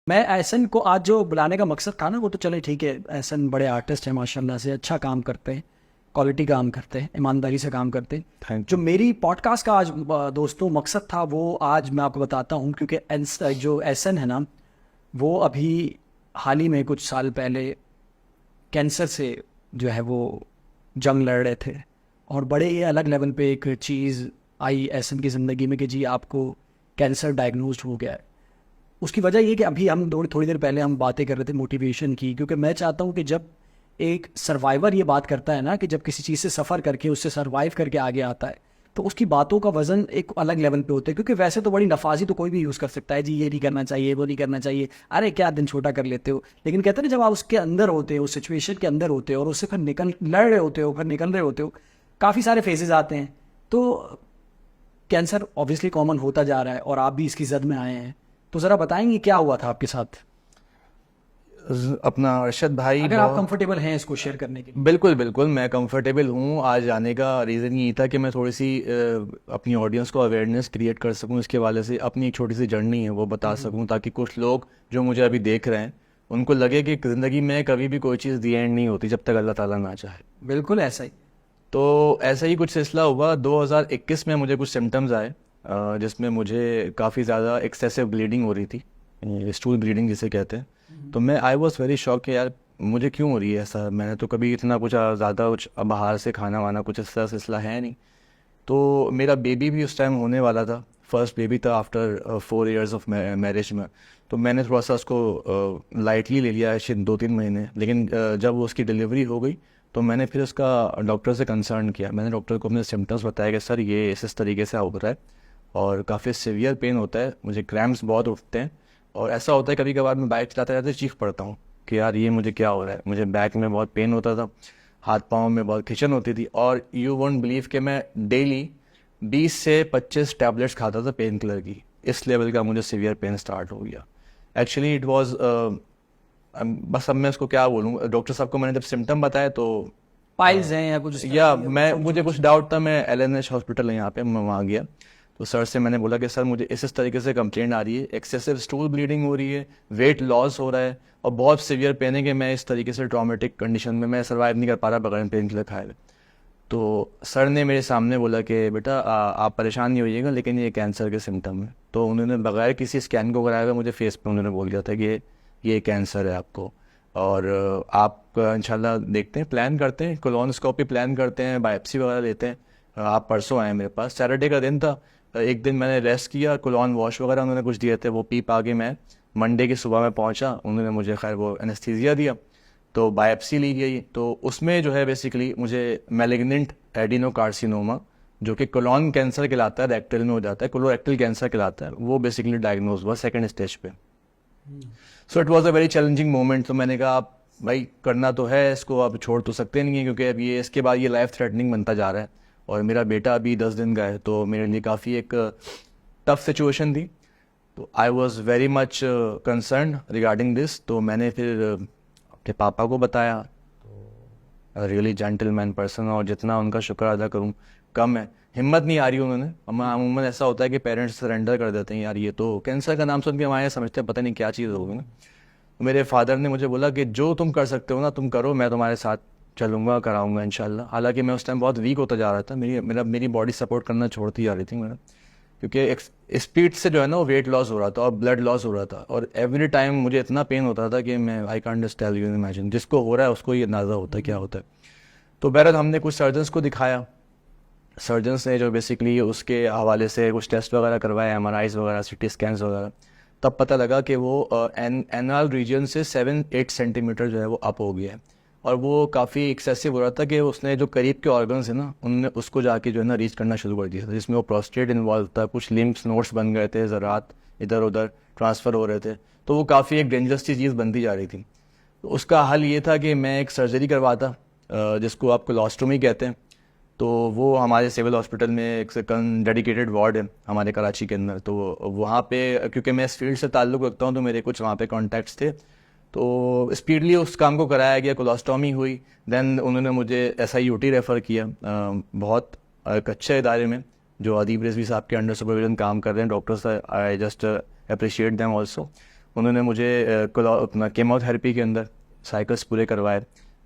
मैं एहसन को आज जो बुलाने का मकसद था ना, वो तो चले ठीक है, एहसन बड़े आर्टिस्ट हैं माशाल्लाह से, अच्छा काम करते हैं, क्वालिटी काम करते हैं, ईमानदारी से काम करते हैं। थैंक जो यू। मेरी पॉडकास्ट का आज दोस्तों मकसद था, वो आज मैं आपको बताता हूँ। क्योंकि जो एहसन है ना, वो अभी हाल ही में कुछ साल पहले कैंसर से जो है वो जंग लड़ रहे थे। और बड़े ही अलग लेवल पे एक चीज़ आई एहसन की ज़िंदगी में कि जी आपको कैंसर डायग्नोज हो गया है। उसकी वजह ये कि अभी हम थोड़ी देर पहले हम बातें कर रहे थे मोटिवेशन की, क्योंकि मैं चाहता हूँ कि जब एक सर्वाइवर ये बात करता है ना, कि जब किसी चीज़ से सफ़र करके उससे सर्वाइव करके आगे आता है, तो उसकी बातों का वजन एक अलग लेवल पे होता है। क्योंकि वैसे तो बड़ी नफाजी तो कोई भी यूज़ कर सकता है, जी ये नहीं करना चाहिए, वो नहीं करना चाहिए, अरे क्या दिन छोटा कर लेते हो। लेकिन कहते हैं ना, जब आप उसके अंदर होते हो, उस सिचुएशन के अंदर होते हो और उससे फिर लड़ रहे होते हो, फिर निकल रहे होते हो, काफ़ी सारे फेजेस आते हैं। तो कैंसर ऑब्वियसली कॉमन होता जा रहा है और आप भी इसकी जद में आए हैं। तो ज़रा बताएंगे क्या हुआ था आपके साथ, अपना अरशद भाई अगर आप बहुत। कंफर्टेबल हैं इसको शेयर करने के लिए। बिल्कुल बिल्कुल, मैं कंफर्टेबल हूँ। आज आने का रीज़न ये था कि मैं थोड़ी सी अपनी ऑडियंस को अवेयरनेस क्रिएट कर सकूँ, इसके वाले से अपनी एक छोटी सी जर्नी है वो बता सकूँ, ताकि कुछ लोग जो मुझे अभी देख रहे हैं उनको लगे कि ज़िंदगी में कभी भी कोई चीज़ दी एंड नहीं होती जब तक अल्लाह ताला ना चाहे। बिल्कुल ऐसा ही। तो ऐसा ही कुछ सिलसिला हुआ। 2021 में मुझे कुछ सिम्टम्स आए, जिसमें मुझे काफ़ी ज़्यादा एक्सेसिव ब्लीडिंग हो रही थी, स्टूल ब्लीडिंग जिसे कहते हैं। तो मैं आई वॉज वेरी शॉक कि यार मुझे क्यों हो रही है ऐसा, मैंने तो कभी इतना कुछ ज़्यादा कुछ बाहर से खाना वाना कुछ ऐसा सिलसिला है नहीं। तो मेरा बेबी भी उस टाइम होने वाला था, फर्स्ट बेबी था आफ्टर 4 years ऑफ मैरिज में। तो मैंने थोड़ा सा उसको लाइटली ले लिया है 2-3 महीने। लेकिन जब उसकी डिलीवरी हो गई तो मैंने फिर उसका डॉक्टर से कंसर्न किया। मैंने डॉक्टर को अपने सिम्टम्स बताया कि सर ये इस तरीके से हो रहा है और काफ़ी सीवियर पेन होता है, मुझे क्रैम्प्स बहुत उठते हैं और ऐसा होता है कभी कभार मैं बाइक चलाते रहते चीख पड़ता हूँ कि यार ये मुझे क्या हो रहा है। मुझे बैक में बहुत पेन होता था, हाथ पाँव में बहुत खिंचन होती थी और यू वोंट बिलीव कि मैं डेली 20 से 25 टैबलेट्स खाता था पेन किलर की। इस लेवल का मुझे सीवियर पेन स्टार्ट हो गया। एक्चुअली इट वाज, बस अब मैं उसको क्या बोलूँ, डॉक्टर साहब को मैंने जब सिम्टम बताया तो पाइल्स हैं या कुछ इस तरह या की, या मैं कुछ मुझे कुछ डाउट था। मैं LNH हॉस्पिटल है यहाँ पे, मैं वहाँ गया तो सर से मैंने बोला कि सर मुझे इस तरीके से कंप्लेंट आ रही है, एक्सेसिव स्टूल ब्लीडिंग हो रही है, वेट लॉस हो रहा है और बहुत सीवियर पेन है कि मैं इस तरीके से ट्रॉमेटिक कंडीशन में मैं सर्वाइव नहीं कर पा रहा बगैर पेन किलर खाए हुए। तो सर ने मेरे सामने बोला कि बेटा आप परेशान नहीं होइएगा, लेकिन ये कैंसर के सिम्टम है। तो उन्होंने बगैर किसी स्कैन को कराए हुए मुझे फेस पे उन्होंने बोल दिया था कि ये कैंसर है आपको और आप इंशाल्लाह देखते हैं, प्लान करते हैं, कोलोनोस्कोपी प्लान करते हैं, बायोप्सी वगैरह लेते हैं। आप परसों आए मेरे पास, सैटरडे का दिन था। एक दिन मैंने रेस्ट किया, कोलोन वॉश वगैरह उन्होंने कुछ दिए थे वो पी पा के मैं मंडे की सुबह में पहुंचा। उन्होंने मुझे खैर वो एनेस्थीसिया दिया तो बायोप्सी ली गई। तो उसमें जो है बेसिकली मुझे मैलिग्नेंट एडिनोकार्सिनोमा, जो कि कोलोन कैंसर कहलाता है, रेक्टल में हो जाता है, कोलोरेक्टल कैंसर कहलाता है, वो बेसिकली डायग्नोज हुआ सेकंड स्टेज पे। So it was a very challenging moment. तो मैंने कहा आप भाई करना तो है इसको, आप छोड़ तो सकते नहीं है, क्योंकि अब ये इसके बाद ये लाइफ थ्रेटनिंग बनता जा रहा है और मेरा बेटा अभी 10 दिन का है। तो मेरे लिए काफ़ी एक टफ सिचुएशन थी। तो I was very much concern regarding this. तो मैंने फिर अपने पापा को बताया, रियली जेंटलमैन पर्सन, और जितना उनका शुक्र अदा करूं कम है। हिम्मत नहीं आ रही उन्होंने। अमूमन ऐसा होता है कि पेरेंट्स सरेंडर कर देते हैं, यार ये तो कैंसर का नाम सुन के हमारे समझते हैं पता नहीं क्या चीज़ होगी ना। तो मेरे फादर ने मुझे बोला कि जो तुम कर सकते हो ना तुम करो, मैं तुम्हारे साथ चलूंगा, कराऊंगा इंशाल्लाह। हालांकि मैं उस टाइम बहुत वीक होता जा रहा था, मेरी बॉडी सपोर्ट करना छोड़ती जा रही थी मेरा, क्योंकि स्पीड से जो है ना वो वेट लॉस हो रहा था और ब्लड लॉस हो रहा था और एवरी टाइम मुझे इतना पेन होता था कि मैं I can't just tell you imagine, जिसको हो रहा है उसको ये अंदाज़ा होता है क्या होता है। तो बहरहाल हमने कुछ सर्जन्स को दिखाया। सर्जन्स ने जो बेसिकली उसके हवाले से कुछ टेस्ट वगैरह करवाए, MRIs वगैरह, CT स्कैन्स वगैरह। तब पता लगा कि वो एनल रीजन से 7-8 सेंटीमीटर जो है वो अप हो गया है और वो काफ़ी एक्सेसिव हो रहा था कि उसने जो करीब के ऑर्गन्स है ना उनने उसको जाके जो है ना रीच करना शुरू कर दिया था, जिसमें वो प्रोस्टेट इन्वॉल्व था, कुछ लिम्फ्स नोड्स बन गए थे, ज़रात इधर उधर ट्रांसफ़र हो रहे थे। तो वो काफ़ी एक डेंजरस चीज़ बनती जा रही थी। तो उसका हल ये था कि मैं एक सर्जरी करवाता, जिसको आप कोलोस्टोमी कहते हैं। तो वो हमारे सिविल हॉस्पिटल में एक डेडिकेटेड वार्ड है हमारे कराची के अंदर। तो वहाँ पे क्योंकि मैं इस फील्ड से ताल्लुक़ रखता हूँ तो मेरे कुछ वहाँ पे कॉन्टैक्ट्स थे। तो स्पीडली उस काम को कराया गया, कोलोस्टोमी हुई। देन उन्होंने मुझे SIUT रेफ़र किया, बहुत एक अच्छे इदारे में जो अदीब रिजवी साहब के अंडर सुपरविजन काम कर रहे हैं doctors. I just appreciate them also. उन्होंने मुझे अपना कीमोथेरेपी के अंदर साइकिल्स पूरे करवाए।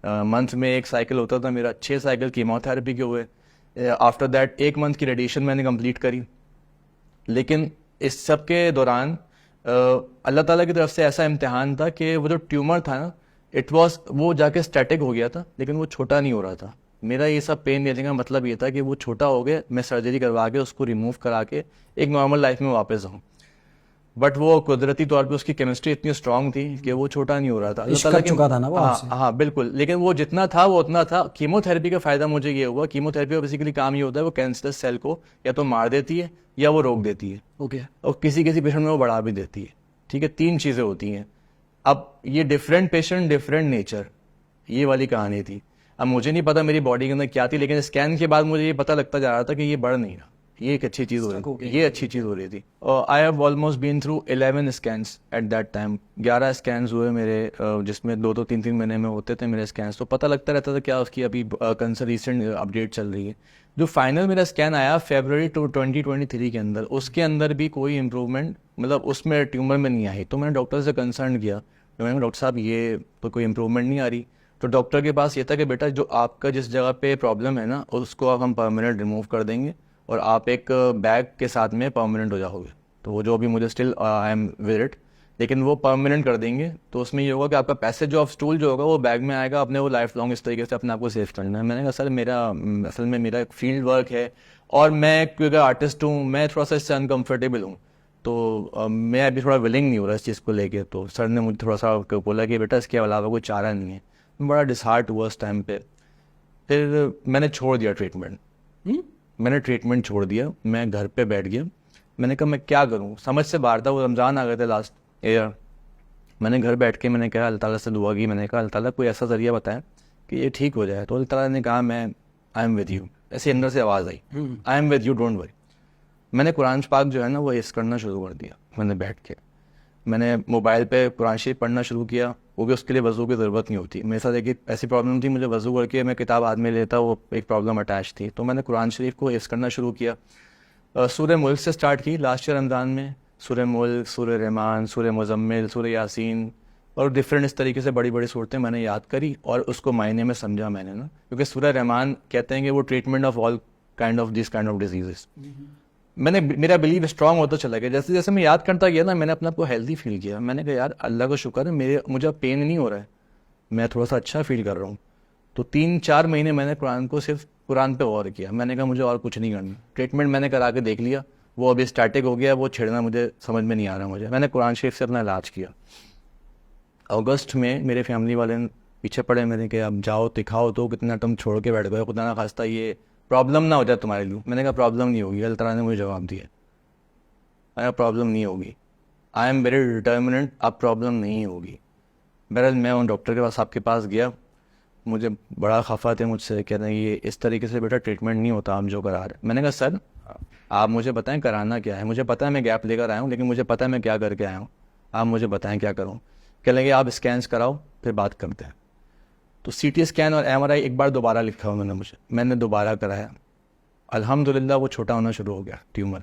मंथ में एक साइकिल होता था मेरा, 6 साइकिल कीमोथेरेपी के हुए। आफ्टर दैट 1 मंथ की रेडिएशन मैंने कंप्लीट करी। लेकिन इस सब के दौरान अल्लाह ताला की तरफ से ऐसा इम्तिहान था कि वो जो ट्यूमर था ना, वो जाके स्टैटिक हो गया था, लेकिन वो छोटा नहीं हो रहा था। मेरा ये सब पेन लेने का मतलब ये था कि वो छोटा हो गया, मैं सर्जरी करवा के उसको रिमूव करा के एक नॉर्मल लाइफ में वापस आऊँ। बट वो कुदरती तौर पे उसकी केमिस्ट्री इतनी स्ट्रांग थी कि वो छोटा नहीं हो रहा था। इश्क कर चुका था ना वो हाँ आपसे। हाँ बिल्कुल, लेकिन वो जितना था वो उतना था। कीमोथेरेपी का फायदा मुझे ये हुआ, कीमोथेरेपी का बेसिकली काम ये होता है, वो कैंसरस सेल को या तो मार देती है या वो रोक देती है, ओके। और किसी किसी पेशेंट में वो बढ़ा भी देती है। ठीक है, 3 चीजें होती हैं। अब ये डिफरेंट पेशेंट डिफरेंट नेचर, ये वाली कहानी थी। अब मुझे नहीं पता मेरी बॉडी के अंदर क्या थी, लेकिन स्कैन के बाद मुझे ये पता लगता जा रहा था कि ये बढ़ नहीं रहा, ये एक अच्छी चीज हो रही थी, ये अच्छी चीज हो रही थी। I have almost been through 11 scans at that time. 11 scans हुए मेरे, जिसमें 2-2 3-3 महीने में होते थे मेरे स्कैन्स। तो पता लगता रहता था क्या उसकी अभी कंसर्न रिसेंट अपडेट चल रही है। जो फाइनल मेरा स्कैन आया फरवरी 2023 के अंदर, उसके अंदर भी कोई इंप्रूवमेंट, मतलब उसमें ट्यूमर में नहीं आई। तो मैंने डॉक्टर से कंसर्न किया, तो मैंने कहा डॉक्टर साहब ये तो कोई इंप्रूवमेंट नहीं आ रही। तो डॉक्टर के पास ये था कि बेटा जो आपका जिस जगह पे प्रॉब्लम है ना, उसको अब हम परमानेंट रिमूव कर देंगे और आप एक बैग के साथ में परमानेंट हो जाओगे। तो वो जो अभी मुझे still I am with it, लेकिन वो परमानेंट कर देंगे। तो उसमें ये होगा कि आपका पैसेज ऑफ स्टूल जो होगा वो बैग में आएगा, अपने वो लाइफ लॉन्ग इस तरीके से अपने आप को सेव करना है। मैंने कहा सर मेरा असल में मेरा एक फील्ड वर्क है और मैं क्योंकि आर्टिस्ट हूँ, मैं थोड़ा सा इससे अनकम्फर्टेबल हूँ, तो मैं अभी थोड़ा विलिंग नहीं हो रहा इस चीज़ को लेके। तो सर ने मुझे थोड़ा सा बोला कि बेटा इसके अलावा कोई चारा नहीं है। मैं बड़ा डिसहार्ट हुआ उस टाइम पे। फिर मैंने छोड़ दिया ट्रीटमेंट, मैंने ट्रीटमेंट छोड़ दिया, मैं घर पे बैठ गया। मैंने कहा मैं क्या करूं, समझ से बाहर था। वो रमज़ान आ गए थे लास्ट ईयर। मैंने घर बैठ के मैंने कहा अल्लाह ताला से दुआ की, मैंने कहा अल्लाह ताला कोई ऐसा ज़रिया बताएं कि ये ठीक हो जाए। तो अल्लाह ताला ने कहा मैं आई एम विद यू, ऐसे अंदर से आवाज़ आई, I am with you don't worry. मैंने कुरान पाक जो है ना वो हिस्स करना शुरू कर दिया। मैंने बैठ के मैंने मोबाइल पे कुरान शरीफ पढ़ना शुरू किया। वो भी उसके लिए वज़ू की ज़रूरत नहीं होती। मेरे साथ एक ऐसी प्रॉब्लम थी, मुझे वज़ू करके मैं किताब हाथ में लेता, वो एक प्रॉब्लम अटैच थी। तो मैंने कुरान शरीफ को हिफ्ज़ करना शुरू किया। सूरह मुल्क से स्टार्ट की लास्ट ईयर रमज़ान में। सूरह मुल्क, सूरह रहमान, सूरह मुज़म्मिल, सूरह यासीन और डिफरेंट इस तरीके से बड़ी बड़ी सूरतें मैंने याद करी और उसको मायने में समझा मैंने ना, क्योंकि सूरह रहमान कहते हैं कि वो treatment of all kind of this kind of diseases. मेरा बिलीव स्ट्रांग होता चला गया। जैसे जैसे मैं याद करता गया ना, मैंने अपने आप को हेल्दी फील किया। मैंने कहा यार अल्लाह का शुक्र है, मुझे अब पेन नहीं हो रहा है, मैं थोड़ा सा अच्छा फील कर रहा हूँ। तो 3-4 महीने मैंने कुरान को सिर्फ कुरान पे गौर किया। मैंने कहा मुझे और कुछ नहीं करना। ट्रीटमेंट मैंने करा के देख लिया, वो अभी स्टैटिक हो गया, वो छेड़ना मुझे समझ में नहीं आ रहा मुझे। मैंने कुरान शरीफ से अपना इलाज किया। अगस्त में मेरे फैमिली वाले पीछे पड़े मेरे कि अब जाओ दिखाओ, तो कितना तुम छोड़ के बैठ गए, खुदा ना खास्ता ये प्रॉब्लम ना हो जाए तुम्हारे लिए। मैंने कहा प्रॉब्लम नहीं होगी, अल्लाह ताला ने मुझे जवाब दिया, अरे प्रॉब्लम नहीं होगी, आई एम वेरी डिटर्मिनेंट, अब प्रॉब्लम नहीं होगी। बहरहाल मैं उन डॉक्टर के पास आपके पास गया, मुझे बड़ा खफा थे मुझसे, कह रहे हैं ये इस तरीके से बेटा ट्रीटमेंट नहीं होता आप जो करा रहे। मैंने कहा सर आप मुझे बताएं कराना क्या है, मुझे पता है मैं गैप लेकर आया हूँ, लेकिन मुझे पता है मैं क्या करके आया हूँ, आप मुझे बताएं क्या करूँ। कह लेंगे आप स्कैन्स कराओ फिर बात करते हैं। तो CT स्कैन और MRI एक बार दोबारा लिखा उन्होंने मुझे, मैंने दोबारा कराया। अल्हम्दुलिल्लाह वो छोटा होना शुरू हो गया ट्यूमर।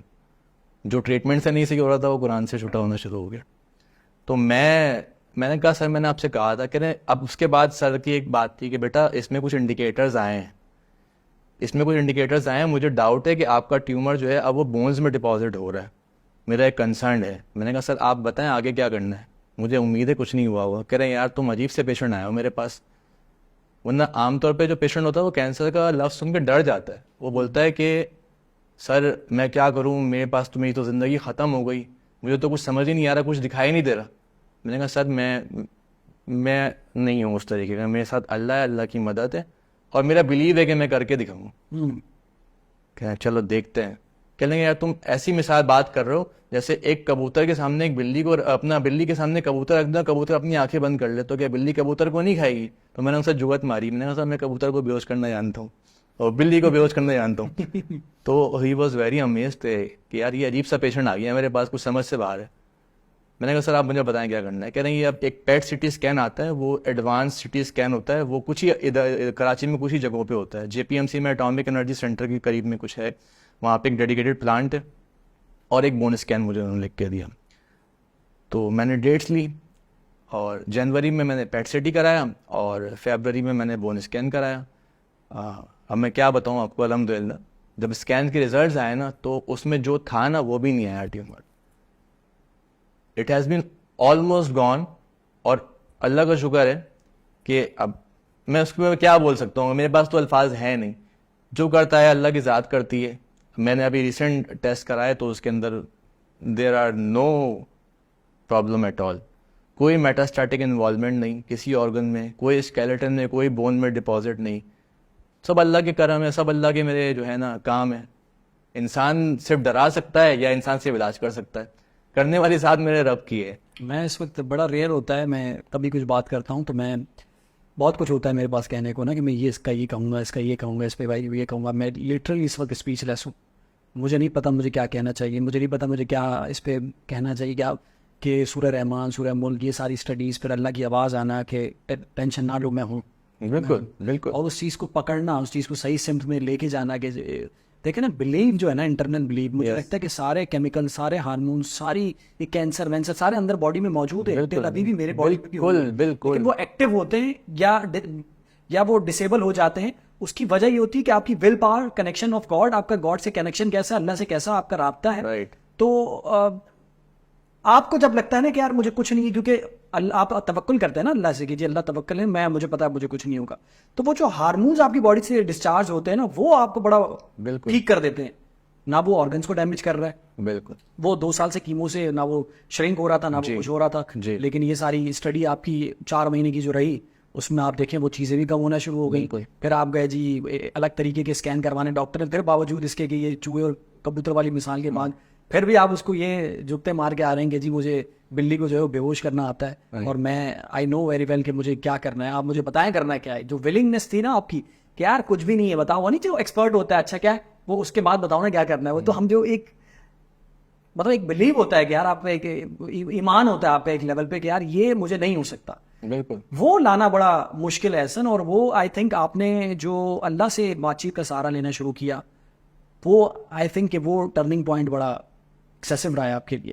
जो ट्रीटमेंट से नहीं सही हो रहा था वो कुरान से छोटा होना शुरू हो गया। तो मैंने कहा सर मैंने आपसे कहा था, कह रहे अब उसके बाद सर की एक बात थी कि बेटा इसमें कुछ इंडिकेटर्स आए हैं, इसमें कुछ इंडिकेटर्स आए हैं, मुझे डाउट है कि आपका ट्यूमर जो है अब वो बोन्स में डिपॉजिट हो रहा है, मेरा एक कंसर्न है। मैंने कहा सर आप बताएं आगे क्या करना है, मुझे उम्मीद है कुछ नहीं हुआ होगा। कह रहे हैं यार तुम अजीब से पेशेंट आए हो मेरे पास, वरना आमतौर पे जो पेशेंट होता है वो कैंसर का लफ्ज़ सुन के डर जाता है। वो बोलता है कि सर मैं क्या करूं, मेरे पास तो मेरी तो ज़िंदगी ख़त्म हो गई, मुझे तो कुछ समझ ही नहीं आ रहा, कुछ दिखाई नहीं दे रहा। मैंने कहा सर मैं नहीं हूँ उस तरीके का, मेरे साथ अल्लाह है, अल्लाह की मदद है और मेरा बिलीव है कि मैं करके दिखाऊँ। क्या चलो देखते हैं। कह लेंगे यार तुम ऐसी मिसाल बात कर रहे हो जैसे एक कबूतर के सामने एक बिल्ली को, अपना बिल्ली के सामने कबूतर रख दो, कबूतर अपनी आंखें बंद कर ले तो क्या बिल्ली कबूतर को नहीं खाएगी। तो मैंने उनसे जुगत मारी, मैंने कहा सर मैं कबूतर को बेहोश करना जानता हूँ और बिल्ली को बेहोश करना जानता हूँ। तो ही वॉज वेरी अमेज्ड कि यार ये अजीब सा पेशेंट आ गया मेरे पास, कुछ समझ से बाहर है। मैंने कहा सर आप मुझे बताएं क्या करना है। कह रहे हैं ये अब एक पेट CT स्कैन आता है, वो एडवांस CT स्कैन होता है, वो कुछ ही इधर कराची में कुछ ही जगहों पे होता है। JPMC में एटॉमिक एनर्जी सेंटर के करीब में कुछ है, वहाँ पे एक डेडिकेटेड प्लांट है और एक बोन स्कैन मुझे उन्होंने लिख के दिया। तो मैंने डेट्स ली और जनवरी में मैंने पेट सिटी कराया और फरवरी में मैंने बोन स्कैन कराया। अब मैं क्या बताऊँ आपको, अल्हम्दुलिल्लाह जब स्कैन के रिजल्ट्स आए ना तो उसमें जो था ना वो भी नहीं आया tumour. It has been almost gone. और अल्लाह का शुक्र है कि अब मैं उसके क्या बोल सकता हूँ, मेरे पास तो अल्फाज है नहीं। जो करता है अल्लाह की ज़ात करती है। मैंने अभी रिसेंट टेस्ट कराए तो उसके अंदर there are no problem at all. कोई मेटास्टैटिक इन्वॉल्वमेंट नहीं किसी ऑर्गन में, कोई स्केलेटन में, कोई बोन में डिपॉजिट नहीं। सब अल्लाह के करम है, सब अल्लाह के मेरे जो है ना काम है। इंसान सिर्फ डरा सकता है या इंसान सिर्फ इलाज कर सकता है, करने वाली साथ मेरे रब की है। मैं इस वक्त बड़ा रेयर होता है, मैं कभी कुछ बात करता हूँ तो मैं बहुत कुछ होता है मेरे पास कहने को ना कि मैं ये इसका ये कहूँगा, इसका ये कहूँगा, इस पे भाई ये कहूँगा। मैं लिटरली इस वक्त स्पीचलेस हूँ। मुझे नहीं पता मुझे क्या कहना चाहिए, मुझे नहीं पता मुझे क्या इस पे कहना चाहिए। क्या कि सूरह रहमान, सूरह मुल्क, ये सारी स्टडीज़, फिर अल्लाह की आवाज़ आना कि टेंशन ना लो मैं हूँ, बिल्कुल बिल्कुल। और उस चीज़ को पकड़ना, उस चीज़ को सही सिम्त में लेके जाना कि देखे ना, बिलीव जो है ना, इंटरनल बिलीव, मुझे लगता है कि सारे केमिकल, सारे हार्मोन, सारी ये कैंसर वैंसर सारे अंदर बॉडी में मौजूद है। बिल्कुल, अभी भी मेरे बॉडी में भी बिल्कुल, होंगे। बिल्कुल। लेकिन वो एक्टिव होते हैं या वो डिसेबल हो जाते हैं। उसकी वजह ये होती है कि आपकी will power, connection of God, आपका गॉड से कनेक्शन कैसा, अल्लाह से कैसा आपका राब्ता है। राइट। तो आपको जब लगता है ना कि यार मुझे कुछ नहीं, क्योंकि आप तवक्कुल करते हैं ना अल्लाह से कि जी अल्लाह तवक्कुल है, मैं मुझे पता है मुझे कुछ नहीं होगा, तो वो जो हार्मोन्स आपकी बॉडी से डिस्चार्ज होते हैं ना, वो आपको बड़ा बिल्कुल ठीक कर देते हैं। ना वो ऑर्गन्स को डैमेज कर रहा है, बिल्कुल। वो 2 साल से कीमो से ना वो श्रिंक हो रहा था, ना वो जी, कुछ हो रहा था। जी। लेकिन ये सारी स्टडी आपकी 4 महीने की जो रही, उसमें आप देखें वो चीज़ें भी कम होना शुरू हो गई। बिल्कुल। फिर आप गए जी अलग तरीके के स्कैन करवाने डॉक्टर ने, फिर बावजूद इसके कि ये चूहे और कबूतर वाली मिसाल के बाद फिर भी आप उसको ये जुगते मार के आ रहे हैं कि जी मुझे बिल्ली को जो है वो बेहोश करना आता है, Right. और मैं आई नो वेरी वेल कि मुझे क्या करना है, आप मुझे बताएं करना क्या है। जो विलिंगनेस थी ना आपकी कि यार कुछ भी नहीं है, बताओ, वो नहीं जो एक्सपर्ट होता है, अच्छा क्या है वो, उसके बाद बताओ ना क्या करना है। वो तो हम जो एक मतलब एक बिलीव होता है कि यार आप एक ईमान होता है आपका एक लेवल पे कि यार ये मुझे नहीं हो सकता, बिल्कुल। वो लाना बड़ा मुश्किल है हसन। और वो आई थिंक आपने जो अल्लाह से बातचीत का सहारा लेना शुरू किया, वो आई थिंक कि वो टर्निंग पॉइंट बड़ा एक्सेसिव रहा है आपके लिए।